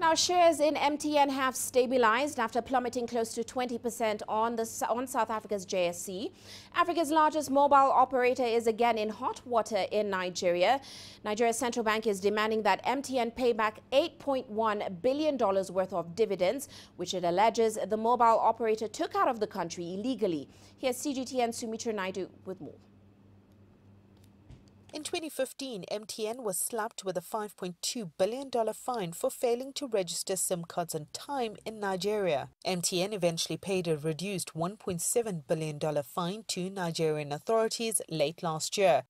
Now, shares in MTN have stabilized after plummeting close to 20% on South Africa's JSE. Africa's largest mobile operator is again in hot water in Nigeria. Nigeria's central bank is demanding that MTN pay back $8.1 billion worth of dividends, which it alleges the mobile operator took out of the country illegally. Here's CGTN Sumitra Naidu with more. In 2015, MTN was slapped with a $5.2 billion fine for failing to register SIM cards on time in Nigeria. MTN eventually paid a reduced $1.7 billion fine to Nigerian authorities late last year.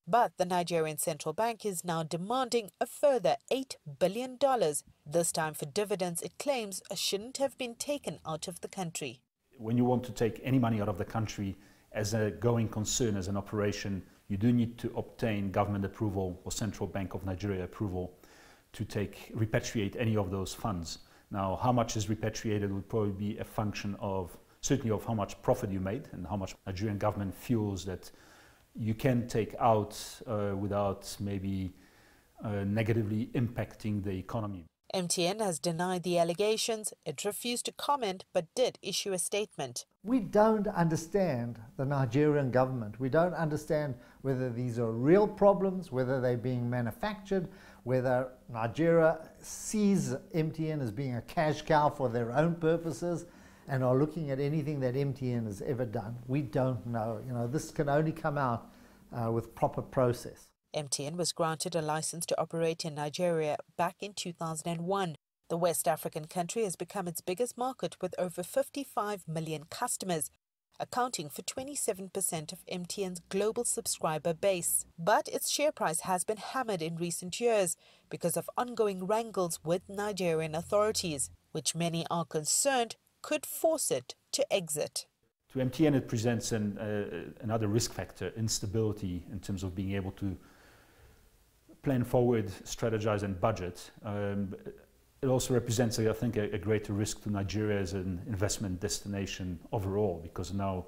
But the Nigerian central bank is now demanding a further $8 billion, this time for dividends it claims shouldn't have been taken out of the country. When you want to take any money out of the country as a going concern, as an operation, you do need to obtain government approval or Central Bank of Nigeria approval to repatriate any of those funds. Now, how much is repatriated would probably be a function of certainly of how much profit you made and how much Nigerian government feels that you can take out without maybe negatively impacting the economy. MTN has denied the allegations. It refused to comment but did issue a statement. We don't understand the Nigerian government. We don't understand whether these are real problems, whether they're being manufactured, whether Nigeria sees MTN as being a cash cow for their own purposes and are looking at anything that MTN has ever done. We don't know. This can only come out with proper process. MTN was granted a license to operate in Nigeria back in 2001. The West African country has become its biggest market with over 55 million customers, accounting for 27% of MTN's global subscriber base. But its share price has been hammered in recent years because of ongoing wrangles with Nigerian authorities, which many are concerned could force it to exit. To MTN, it presents another risk factor, instability in terms of being able to plan forward, strategize and budget. It also represents, I think, a greater risk to Nigeria as an investment destination overall, because it now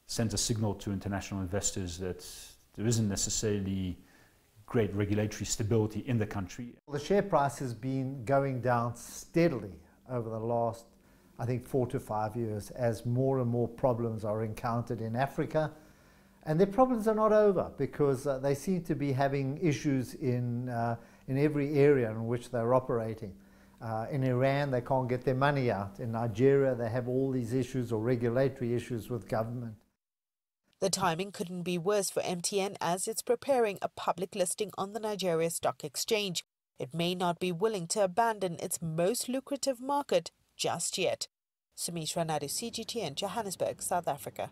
sends a signal to international investors that there isn't necessarily great regulatory stability in the country. The share price has been going down steadily over the last, I think, 4 to 5 years as more and more problems are encountered in Africa. And their problems are not over because they seem to be having issues in every area in which they're operating. In Iran, they can't get their money out. In Nigeria, they have all these issues or regulatory issues with government. The timing couldn't be worse for MTN as it's preparing a public listing on the Nigeria Stock Exchange. It may not be willing to abandon its most lucrative market just yet. Sumitra Naidu, CGTN, Johannesburg, South Africa.